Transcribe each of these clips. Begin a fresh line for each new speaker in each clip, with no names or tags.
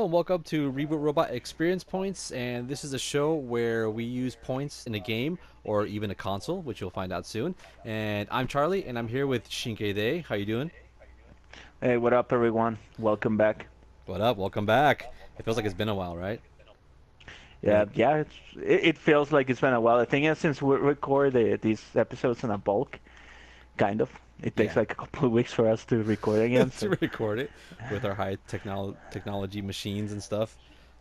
and welcome to Reboot Robot Experience Points. And this is a show where we use points in a game or even a console, which you'll find out soon. And I'm Charlie, and I'm here with Shinkei. How you doing?
Hey, what up, everyone? Welcome back.
What up? Welcome back. It feels like it's been a while, right?
Yeah,
Been
yeah, it feels like it's been a while. I think since we record these episodes in a bulk, kind of. It takes
yeah,
like a couple of weeks for us to record again.
to
So,
record it with our technology machines and stuff.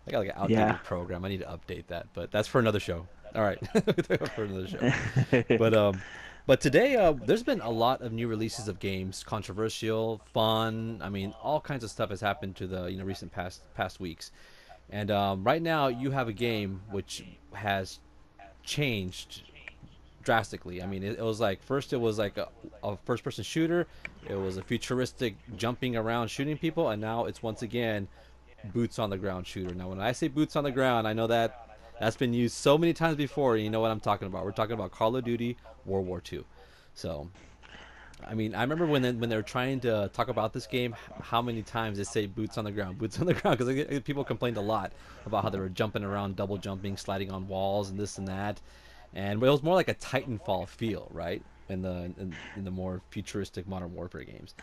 I got like an
yeah.
outdated program. I need to update that, but that's for another show. All right, for another show. But um, but today there's been a lot of new releases of games, controversial, fun. I mean, all kinds of stuff has happened to the recent past weeks. And right now you have a game which has changed drastically. I mean, it was like first it was like a first person shooter. It was a futuristic jumping around shooting people, and now it's once again boots on the ground shooter. Now, when I say boots on the ground, I know that's been used so many times before. You know what I'm talking about? We're talking about Call of Duty World War II. So, I mean, I remember when they were trying to talk about this game, how many times they say boots on the ground, because people complained a lot about how they were jumping around, double jumping, sliding on walls, and this and that. And it was more like a Titanfall feel, right? In the more futuristic Modern Warfare games.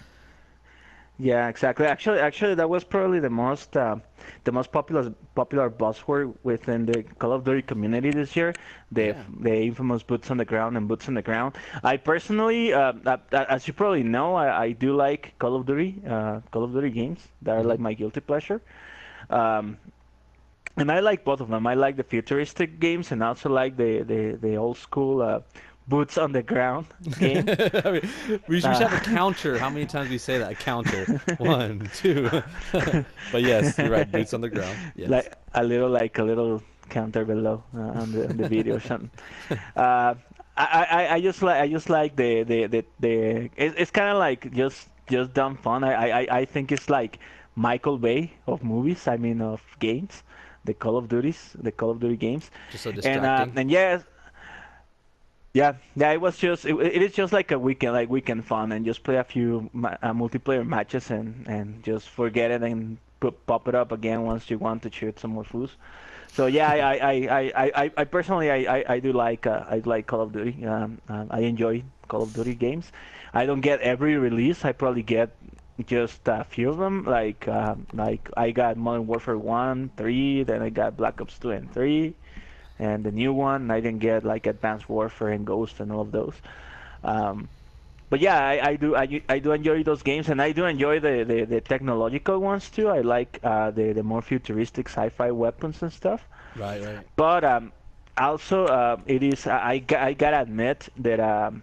Yeah, exactly. Actually, that was probably the most popular buzzword within the Call of Duty community this year. The
Yeah.
the infamous boots on the ground and boots on the ground. I personally, as you probably know, I do like Call of Duty games. That are
Hmm.
like my guilty pleasure. Um, and I like both of them. I like the futuristic games and also like the old school boots on the ground games.
I mean, we should have a
Uh,
counter. How many times we say that? A counter. One, two. But yes, you're right. Boots on the ground. Yes.
like a little counter below on the video or something. Uh, I just like it's kind of like just dumb fun. I think it's like Michael Bay of movies. I mean of games, the Call of Duty games,
Just so distracting.
and yes, yeah. It is just like a weekend, like weekend fun, and just play a few multiplayer matches and just forget it and pop it up again once you want to shoot some more fools. So yeah, I personally I do like I like Call of Duty. I enjoy Call of Duty games. I don't get every release. I probably get just a few of them. Like I got Modern Warfare 1, 3, then I got Black Ops 2 and 3, and the new one. I didn't get like Advanced Warfare and Ghost and all of those. Um, but yeah, I do enjoy those games, and I do enjoy the technological ones too. I like the more futuristic sci-fi weapons and stuff.
Right, right.
But also, it is I gotta admit that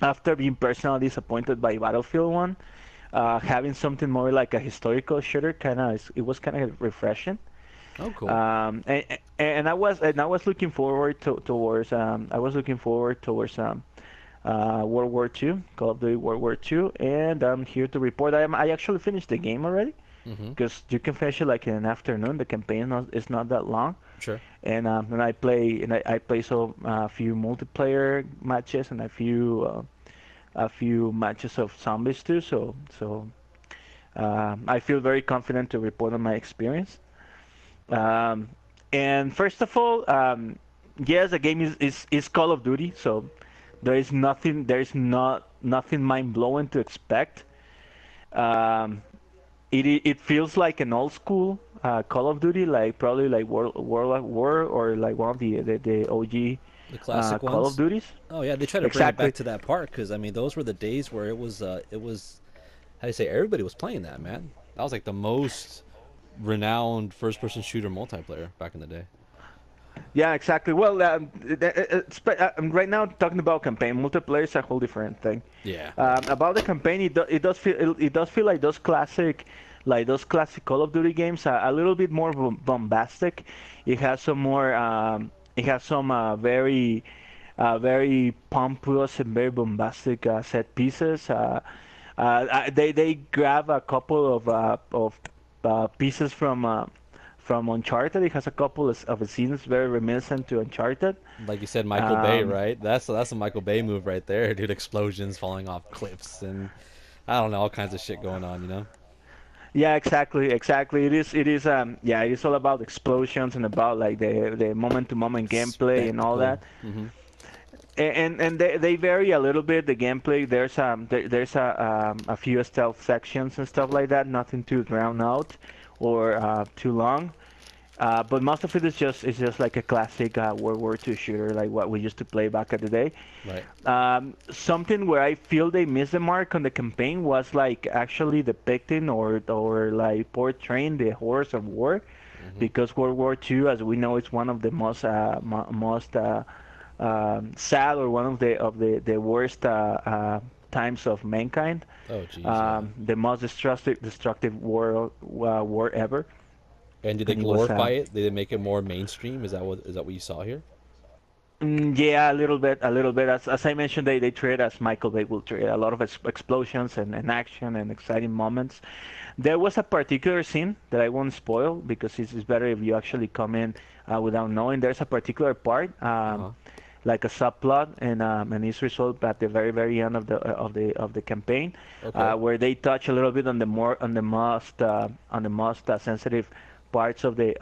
after being personally disappointed by Battlefield 1, having something more like a historical shooter it was kind of refreshing.
Oh, cool.
And I was looking forward towards World War II, Call of Duty World War II, and I'm here to report I actually finished the game already
Mm-hmm.
because you can finish it like in an afternoon. The campaign is not that long,
Sure.
and I play a few multiplayer matches and a few matches of zombies too. So I feel very confident to report on my experience. Um, and first of all, yes, the game is Call of Duty, so there is not nothing mind blowing to expect. Um, it feels like an old school Call of Duty, like probably like World at War or like one of the OG
The classic
Call of
ones.
Duties.
Oh yeah, they try to bring it back
Exactly.
to that part because I mean those were the days where it was how do you say everybody was playing that, man. That was like the most renowned first person shooter multiplayer back in the day.
Yeah, exactly. Well, right now talking about campaign multiplayer is a whole different thing.
Yeah, yeah.
About the campaign, it does feel like those classic Call of Duty games are a little bit more bombastic. It has some more it has some very pompous and very bombastic set pieces. They grab a couple of pieces from Uncharted. It has a couple of scenes very reminiscent to Uncharted.
Like you said, Michael Bay,
Um,
right? That's a Michael Bay move right there, dude. Explosions falling off cliffs and I don't know, all kinds of shit going on, you know.
Yeah, exactly, exactly. Yeah, it is all about explosions and about like the moment to moment gameplay and all
Spectacle.
that.
Hmm.
And they vary a little bit the gameplay. There's a few stealth sections and stuff like that. Nothing too drowned out or too long. But most of it is just like a classic World War II shooter, like what we used to play back at the day.
Right.
Something where I feel they missed the mark on the campaign was like actually depicting or like portraying the horrors of war,
Hmm.
because World War II, as we know, is one of the most sad, or one of the worst times of mankind,
Oh, geez, yeah.
the most destructive war ever,
And did they
and it was
glorify it? Did they make it more mainstream? Is that what you saw here?
Yeah, a little bit, a little bit. As I mentioned, they treat it as Michael Bay will treat it. A lot of explosions and action and exciting moments. There was a particular scene that I won't spoil because it's better if you actually come in without knowing. There's a particular part,
Uh huh.
like a subplot, and it's resolved at the very very end of the campaign,
Okay.
where they touch a little bit on the most sensitive parts of the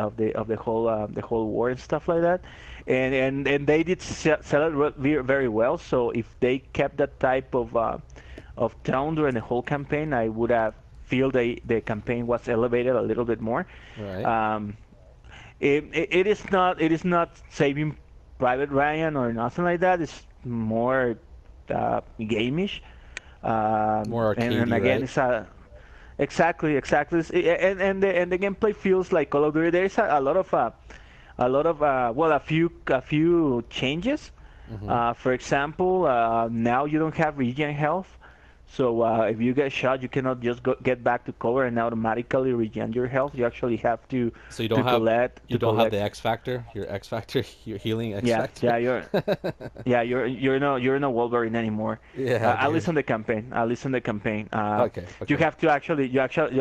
whole war and stuff like that, and they did sell it very well. So if they kept that type of tone during the whole campaign, I would have feel the campaign was elevated a little bit more.
All right.
Um, it is not saving Private Ryan or nothing like that. It's more gameish,
More
and
arcadey,
again,
right?
it's a exactly, and the gameplay feels like Call of Duty. There's a few changes.
Mm-hmm.
For example, now you don't have regen health, so if you get shot, you cannot just get back to cover and automatically regen your health. You actually have to
So you
to
don't have
collect
you
to
don't have the
collect.
X factor, your X factor, your healing X
Yeah,
factor.
yeah, you're no Wolverine anymore.
Yeah,
At
dude.
least on the campaign. At least on the campaign.
Okay,
You
okay.
have to actually you actually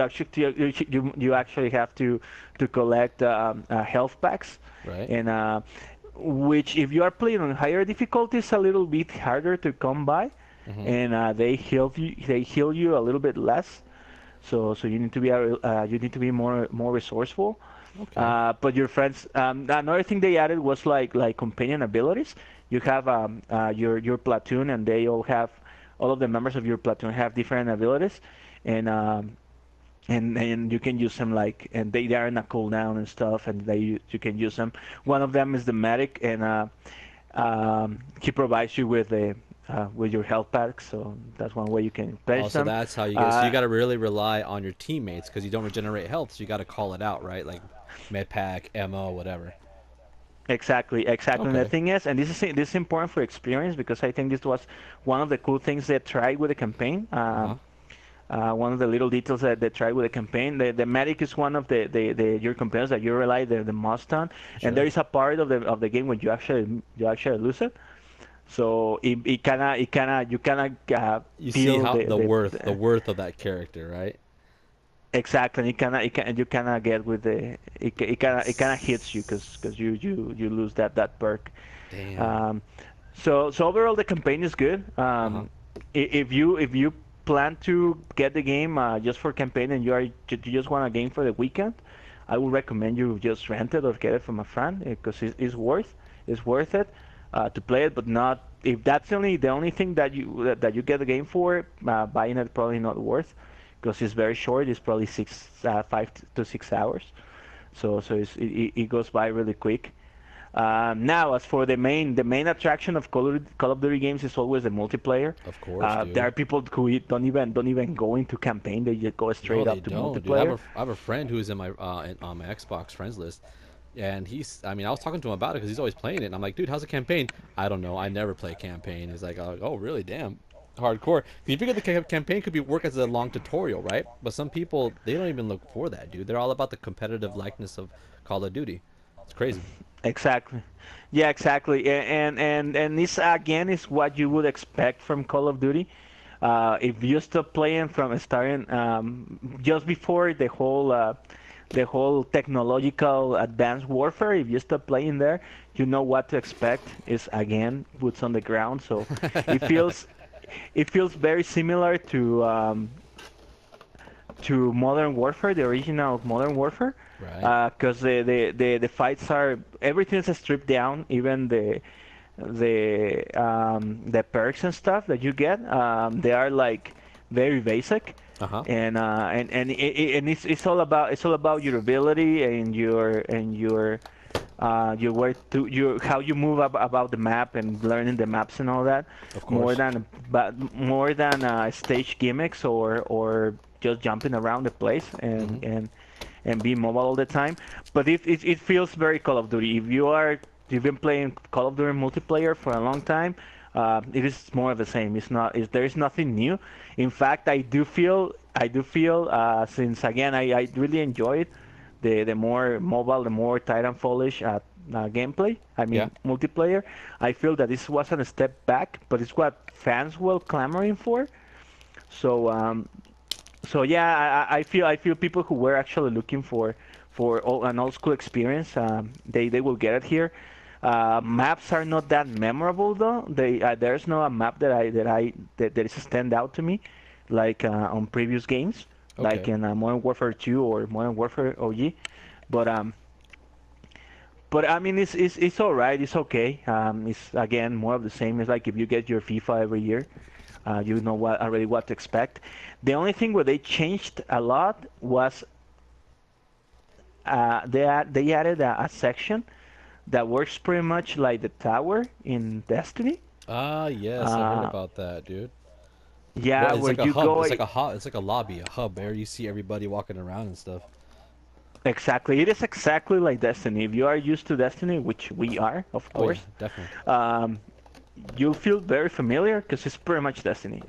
have to collect health packs,
Right.
and which if you are playing on higher difficulties, a little bit harder to come by,
Mm-hmm.
and they heal you a little bit less. So you need to be more resourceful.
Okay.
But your friends, another thing they added was like companion abilities. You have your platoon, and all of the members of your platoon have different abilities, and you can use them, and they are in a cooldown and stuff, and you can use them. One of them is the medic, and he provides you with your health pack, so that's one way you can
Oh,
replenish
so
them.
that's how you get. So you
Uh,
got to really rely on your teammates because you don't regenerate health. So you got to call it out, right? Like med pack, ammo, whatever.
Exactly, exactly. And the
Okay.
thing is, and this is important for experience, because I think this was one of the cool things they tried with the campaign.
Uh huh.
One of the little details that they tried with the campaign. The medic is one of the your companions that you rely the most on, and there
Sure.
is a part of the game when you actually lose it. So it kinda you kinda
You see
feel
how
the,
the
the,
worth the
the
worth of that character, right?
exactly. And you kinda get with it kinda hits you because you lose that perk.
Damn.
Um, so overall, the campaign is good.
Uh huh.
If you plan to get the game just for campaign, and you just want a game for the weekend, I would recommend you just rent it or get it from a friend, because it's worth it to play it. But not if that's the only thing that you get the game for. Buying it probably not worth, because it's very short. It's probably 5 to 6 hours. So it goes by really quick. Now, as for the main attraction of Call of Duty games is always the multiplayer.
Of course,
There are
dude.
people who don't even go into campaign; they just go
No,
straight
they
up to
don't, dude. I have
multiplayer.
a friend who's on my Xbox friends list, and I mean, I was talking to him about it because he's always playing it, and I'm like, dude, how's the campaign? I don't know. I never play campaign. He's like, oh, really? Damn, hardcore. You figure the campaign could be work as a long tutorial, right? But some people they don't even look for that, dude. They're all about the competitive likeness of Call of Duty. It's crazy.
Exactly. Yeah, exactly. And this again is what you would expect from Call of Duty. If you stop playing from starting just before the whole technological advanced warfare, if you stop playing there, you know what to expect. Is again boots on the ground. So it feels it feels very similar to Modern Warfare, the original Modern Warfare,
Right.
because the fights are everything is stripped down, even the perks and stuff that you get, they are like very basic,
Uh huh.
and it's all about your ability and your way to your how you move about the map and learning the maps and all that,
Of
more
course.
than stage gimmicks or just jumping around the place
Mm-hmm.
and be mobile all the time. But it feels very Call of Duty. If you've been playing Call of Duty multiplayer for a long time, it is more of the same. There is nothing new. In fact, I do feel since again I really enjoyed the more mobile, the more Titanfall-ish gameplay. I
Yeah.
mean multiplayer. I feel that this wasn't a step back, but it's what fans were clamoring for. So yeah, I feel people who were actually looking for an old school experience, they will get it here. Maps are not that memorable though. There's no a map that is a stand out to me, like on previous games, like
Okay.
in Modern Warfare 2 or Modern Warfare OG. But I mean it's all right. It's okay. It's again more of the same. It's like if you get your FIFA every year. You know what to expect. The only thing where they changed a lot was they added a section that works pretty much like the tower in Destiny.
Ah, yes, I heard
Uh,
about that, dude.
yeah,
What? It's
where
like a
you
hub.
go
It's like a hub. It's like a lobby, a hub where you see everybody walking around and stuff.
exactly. It is exactly like Destiny. If you are used to Destiny, which we are, of
Oh yeah,
course,
definitely.
um, you'll feel very familiar because it's pretty much Destiny.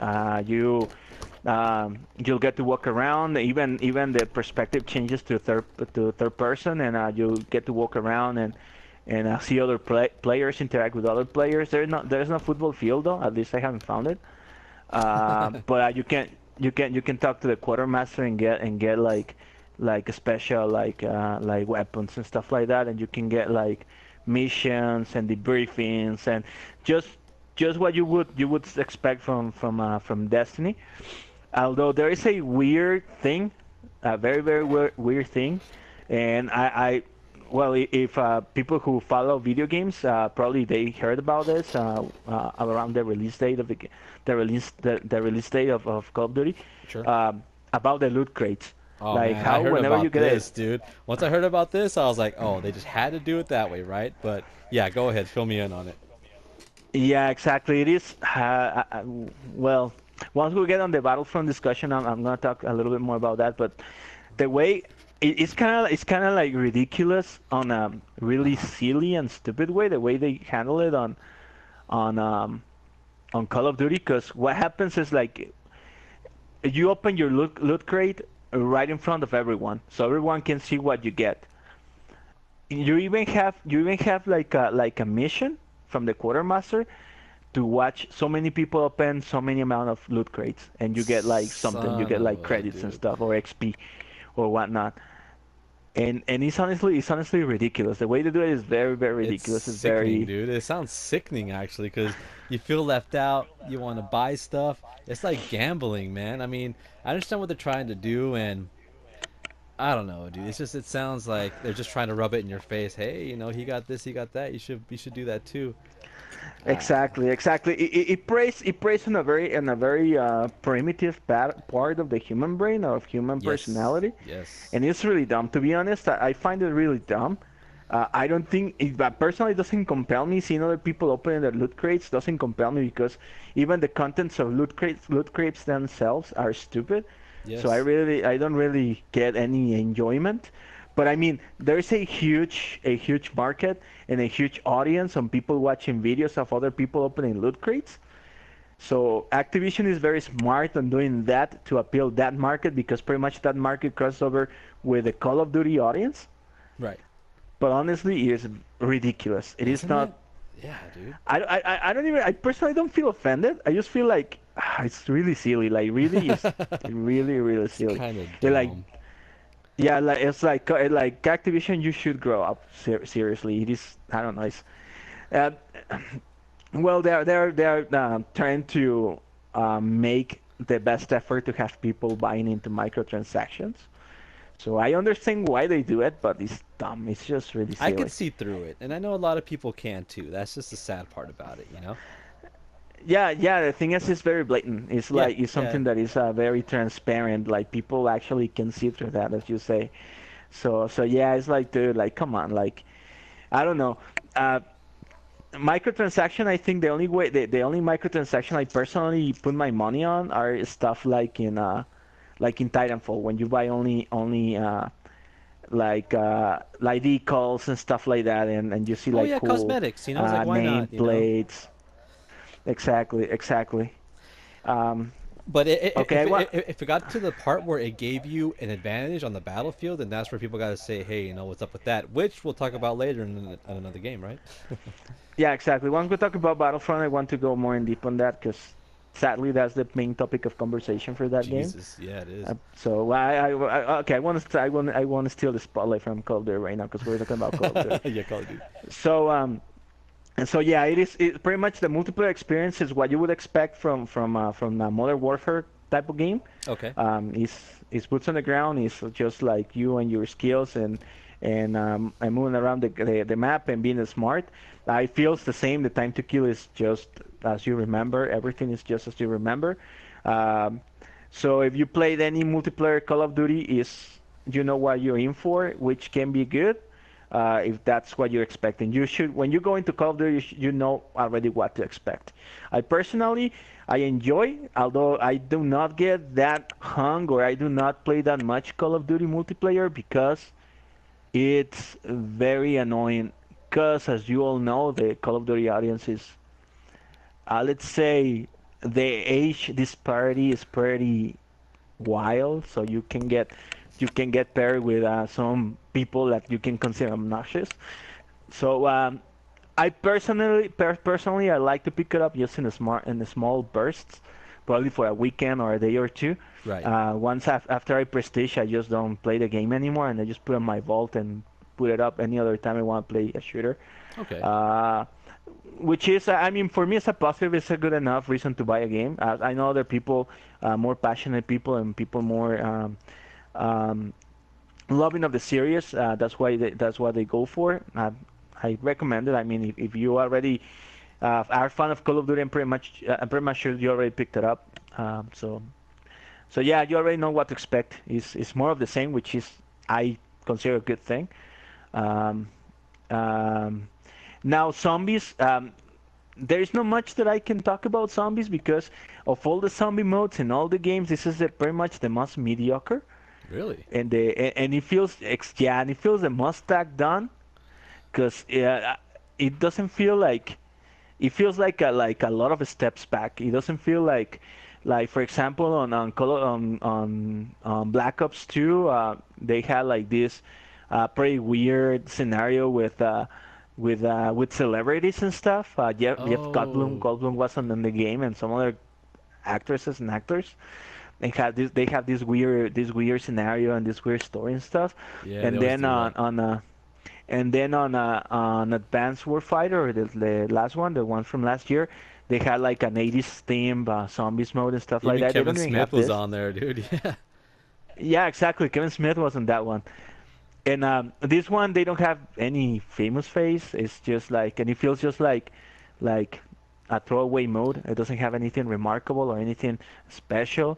You'll get to walk around. Even the perspective changes to third person, and you'll get to walk around and see other players interact with other players. There's no football field though. At least I haven't found it. But you can talk to the quartermaster and get like a special like weapons and stuff like that, and you can get like missions and debriefings and just just what you would expect from Destiny. Although there is a weird thing, a very weird thing, and I well, if people who follow video games probably they heard about this around the release date of the release date of Call of Duty,
Sure.
about the loot crates,
Oh
like
man, I
how
heard
whenever you
about
get it.
this, dude. Once I heard about this, I was like, oh, they just had to do it that way, right? But yeah, go ahead, fill me in on it.
Yeah, exactly. It is well. Once we get on the Battlefront discussion, I'm gonna talk a little bit more about that. But the way it's kind of like ridiculous on a really silly and stupid way. The way they handle it on um, on Call of Duty, because what happens is like you open your loot crate right in front of everyone, so everyone can see what you get. You even have like a mission from the quartermaster to watch so many people open so many amount of loot crates, and you get like something. You
Son
get
of
like
a
credits and
dude.
stuff or XP or whatnot. And it's honestly ridiculous. The way they do it is very
It's
ridiculous. It's
sickening,
very
dude. It sounds sickening actually, because you feel left out. You want to buy stuff. It's like gambling, man. I mean, I understand what they're trying to do, and I don't know, dude. It's just it sounds like they're just trying to rub it in your face. Hey, he got this, he got that. You should do that too. Ah,
exactly. It preys on a very primitive part of the human brain of human
yes,
personality,
yes,
and it's really dumb. To be honest, I find it really dumb. I don't think it personally doesn't compel me. Seeing other people opening their loot crates doesn't compel me because even the contents of loot crates themselves are stupid. So
yes.
I don't really get any enjoyment. But I mean, there's a huge market and a huge audience on people watching videos of other people opening loot crates. So Activision is very smart on doing that to appeal that market because pretty much that market crosses over with the Call of Duty audience.
Right.
But honestly, it is ridiculous. It is
Isn't it?
not.
Yeah, dude.
I don't even. I personally don't feel offended. I just feel like it's really silly. Like really, it's really
It's
silly.
kind of
It like
dumb.
yeah, like Activision. You should grow up. Seriously, it is. I don't know. It's uh, well, they're trying to make the best effort to have people buying into microtransactions. So I understand why they do it, but it's dumb. It's just really
I could
silly.
see through it, and I know a lot of people can too. That's just the sad part about it, you know?
Yeah, yeah. The thing is, it's very blatant. It's
Yeah,
like it's
yeah.
something that is very transparent. Like people actually can see through that, as you say. So yeah, it's like, dude, like come on, like I don't know. Uh, Microtransaction, I think the only microtransaction I personally put my money on are stuff like in Titanfall when you buy only like decals and stuff like that, and you see
Oh
like
yeah,
cool
cosmetics. It's like why not?
nameplates. Exactly, exactly. Um,
But
okay, I want.
if it got to the part where it gave you an advantage on the battlefield, then that's where people got to say, hey, what's up with that? Which we'll talk about later in another game, right?
Yeah, exactly. Once we talk about Battlefront, I want to go more in deep on that because sadly that's the main topic of conversation for that game.
Jesus, yeah, it is.
So okay, I want to steal the spotlight from Call of Duty right now because we're talking about Call of Duty.
Yeah, Call of Duty.
So and so yeah, pretty much the multiplayer experience is what you would expect from a Modern Warfare type of game.
Okay.
It's boots on the ground. It's just like you and your skills and moving around the map and being smart. I feels the same. The time to kill is just as you remember. Everything is just as you remember. Um, so if you played any multiplayer Call of Duty, is you know what you're in for, which can be good. If that's what you're expecting, you should when you go into Call of Duty, you know already what to expect. I personally, I enjoy, although I do not get that hung or I do not play that much Call of Duty multiplayer because it's very annoying. Because as you all know, the Call of Duty audience is, let's say, the age disparity is pretty wild. So you can get paired with some people that you can consider obnoxious. So personally, I like to pick it up just in the small bursts, probably for a weekend or a day or two.
Right.
After I prestige, I just don't play the game anymore, and I just put it on my vault and put it up any other time I want to play a shooter.
Okay.
Uh, which is, I mean, for me, it's a positive. It's a good enough reason to buy a game. I know other people, more passionate people, and people more um, loving of the series. That's what they go for. I recommend it. I mean, if you already are a fan of Call of Duty, I'm pretty much sure you already picked it up. So yeah, you already know what to expect. It's more of the same, which is I consider a good thing. Um, um, Now zombies. There is not much that I can talk about zombies because of all the zombie modes in all the games. This is pretty much the most mediocre,
Really?
and and it feels the most tacked done because it doesn't feel like it feels like a lot of steps back. It doesn't feel like for example on Black Ops 2 they had like this pretty weird scenario with celebrities and stuff. Jeff
Oh,
Goldblum wasn't in the game, and some other actresses and actors. They have this weird scenario and this weird story and stuff.
yeah, they
And
always
then
do that.
on Advanced Warfighter, or the last one, the one from last year, they had like an 80s theme zombies mode and stuff like
Even
that. They
Kevin
don't even
Smith
have
was
this.
on there, dude. Yeah.
Yeah, exactly. Kevin Smith was on that one. And this one, they don't have any famous face. It's just like, and it feels just like a throwaway mode. It doesn't have anything remarkable or anything special.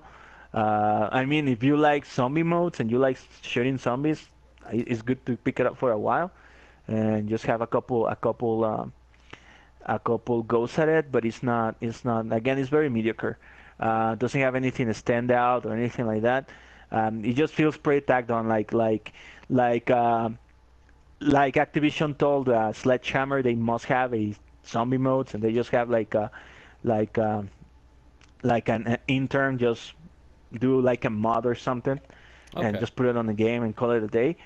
I mean, if you like zombie modes and you like shooting zombies, it's good to pick it up for a while and just have a couple goes at it. But it's not. Again, it's very mediocre. Doesn't have anything to stand out or anything like that. It just feels pretty tacked on, like uh, like Activision told Sledgehammer they must have a zombie modes, and they just have like uh, like an intern just do like a mod or something, and
Okay.
just put it on the game and call it a day.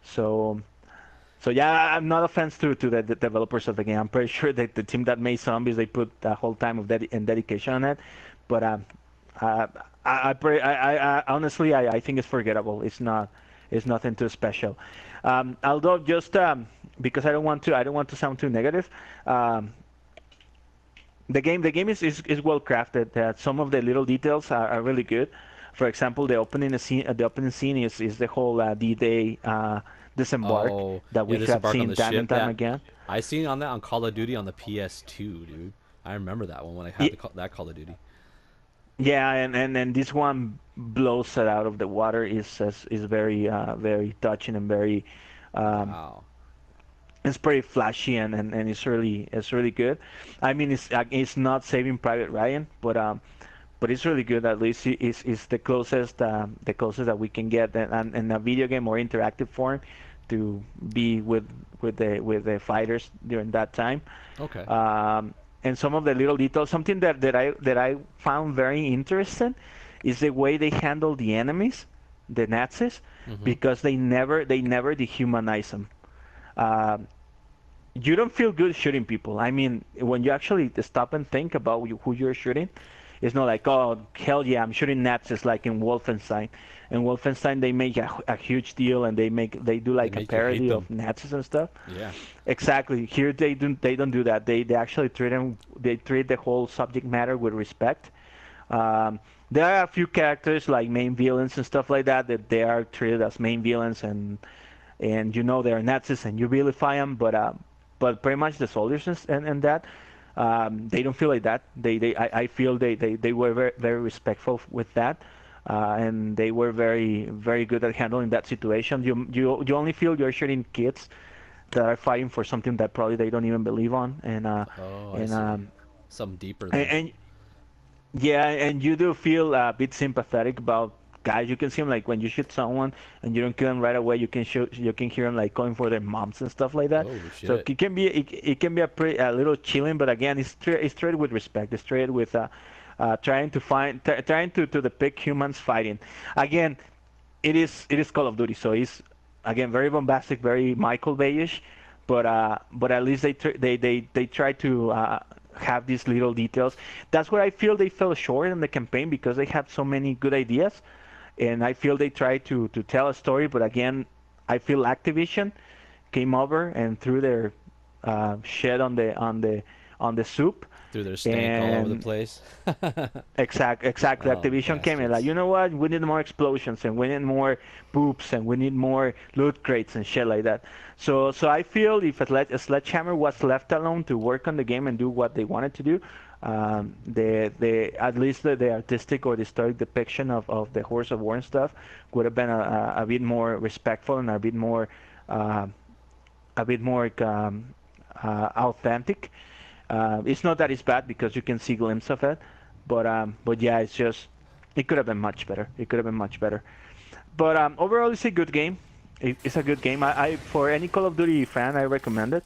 So so yeah, I'm not offense to the developers of the game. I'm pretty sure that the team that made zombies they put a whole time of and dedication on it, but uh, I honestly I think it's forgettable. It's nothing too special. Although just because I don't want to sound too negative. Um, The game is well crafted. Some of the little details are really good. For example, the opening scene is the whole D-Day disembark
Oh,
that
yeah,
we have
disembark on
seen
the
time and
ship.
time
Yeah,
again.
I seen on that on Call of Duty on the PS2, dude. I remember that one when I had
Ye-
that Call of Duty.
Yeah, and this one blows it out of the water is very very touching and very um,
Wow.
it's pretty flashy and it's really good. I mean it's not Saving Private Ryan, but it's really good. At least it's the closest that we can get in a video game or interactive form to be with the fighters during that time.
Okay.
Um, and some of the little details, something that I found very interesting, is the way they handle the enemies, the Nazis,
Mm-hmm.
because they never dehumanize them. Um, you don't feel good shooting people. I mean, when you actually stop and think about who you're shooting, it's not like, oh, hell yeah, I'm shooting Nazis like in Wolfenstein. In Wolfenstein, they make a huge deal and they do
They
like a
make you hate
parody
them.
of Nazis and stuff.
Yeah.
Exactly. Here they don't do that. They actually treat the whole subject matter with respect. Um, there are a few characters like main villains and stuff like that they are treated as main villains and they're Nazis and you vilify them, but pretty much the soldiers and that they don't feel like that. I feel they were very, very respectful with that, and they were very very good at handling that situation. You only feel you're shooting kids that are fighting for something that probably they don't even believe on,
Oh, I
and
see.
um,
Something deeper
and,
then.
and yeah, and you do feel a bit sympathetic about guys. You can see them like when you shoot someone and you don't kill them right away. You can hear them like calling for their moms and stuff like that.
Oh
So
shit.
it can be a little chilling, but again, it's treated with respect. It's treated with trying to depict humans fighting. Again, it is Call of Duty, so it's again very bombastic, very Michael Bay-ish, but at least they try to have these little details. That's where I feel they fell short in the campaign because they had so many good ideas, and I feel they tried to tell a story, but again, I feel Activision came over and threw their shit on the soup,
Threw their stank all over the
and
place.
exactly.
Oh,
Activision came in like,
bastards.
you know what? We need more explosions and we need more boobs and we need more loot crates and shit like that. So I feel if Sledgehammer was left alone to work on the game and do what they wanted to do, the at least the artistic or the historic depiction of the Horse of War and stuff would have been a bit more respectful and uh, a bit more authentic. It's not that it's bad because you can see glimpses of it, but yeah, it's just it could have been much better. It could have been much better. But overall, it's a good game. It's a good game. I for any Call of Duty fan, I recommend it.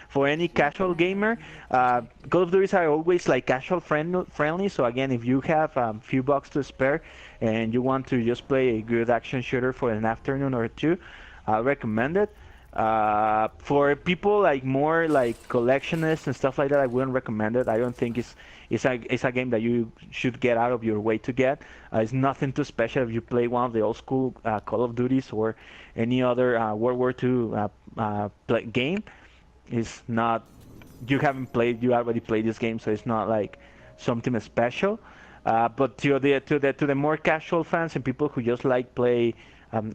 For any casual gamer, Call of Duties are always like casual friendly. So again, if you have a few bucks to spare and you want to just play a good action shooter for an afternoon or two, I recommend it. For people like more like collectionists and stuff like that, I wouldn't recommend it. I don't think it's a game that you should get out of your way to get. It's nothing too special if you play one of the old school Call of Duties or any other World War II game. It's not you already played this game, so it's not like something special. But to the more casual fans and people who just like play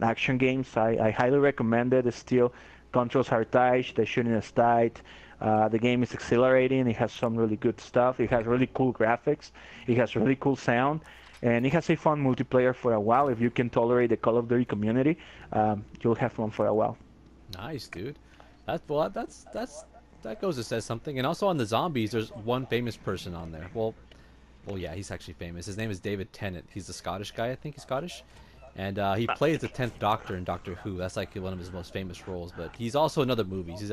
action games, I highly recommend it. It still controls are tight, the shooting is tight. The game is exhilarating. It has some really good stuff. It has really cool graphics. It has really cool sound, and it has a fun multiplayer for a while. If you can tolerate the Call of Duty community, you'll have fun for a while.
Nice, dude. That goes to say something. And also on the zombies, there's one famous person on there. Well, yeah, he's actually famous. His name is David Tennant. He's the Scottish guy, I think he's Scottish, and he plays the 10th Doctor in Doctor Who. That's like one of his most famous roles. But he's also in other movies. He's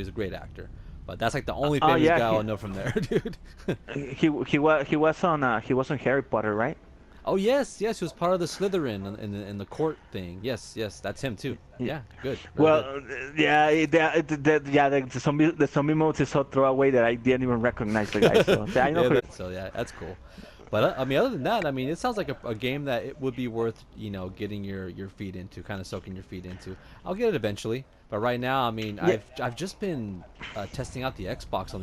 a great actor. But that's like the only
Oh
famous
yeah,
guy I'll know from there, dude.
he was on Harry Potter, right?
Oh yes, yes, he was part of the Slytherin in the court thing. Yes, yes, that's him too. Yeah, good, really
Well,
good.
yeah, the zombie modes is so throwaway that I didn't even recognize the guy. So yeah, I know
Yeah,
who.
so yeah, that's cool. But I mean, other than that, I mean, it sounds like a game that it would be worth getting your feet into, kind of soaking your feet into. I'll get it eventually, but right now, I mean,
Yeah,
I've just been testing out the Xbox on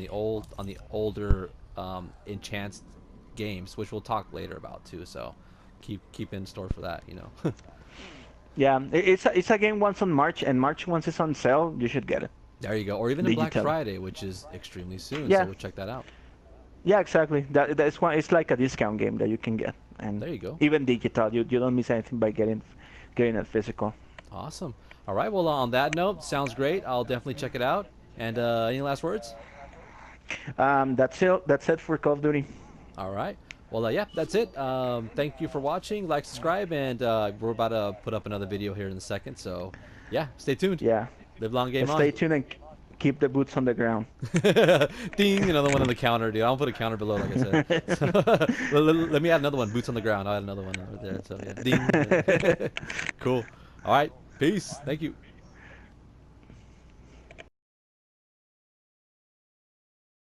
the older. enhanced games, which we'll talk later about too. So keep in store for that. You know.
Yeah, it's a game once on March, and March once it's on sale, you should get it
There you go. Or even in Black
digitally.
Friday, which is extremely soon. So
Yeah,
we'll check that out.
yeah, exactly. That's one. It's like a discount game that you can get, and
There you go.
even digital, you don't miss anything by getting it physical.
Awesome. All right. Well, on that note, sounds great. I'll definitely check it out. And any last words?
That's it. That's it for Call of Duty.
All right. Well, yeah, that's it. Thank you for watching. Like, subscribe, and we're about to put up another video here in a second. So, yeah, stay tuned.
Yeah.
Live long, game on.
Stay tuned and keep the boots on the ground.
Ding! Another one on the counter, dude. I'll put a counter below, like I said. Let me add another one. Boots on the ground. I'll add another one over there. So, yeah. Ding. Cool. All right. Peace. Thank you.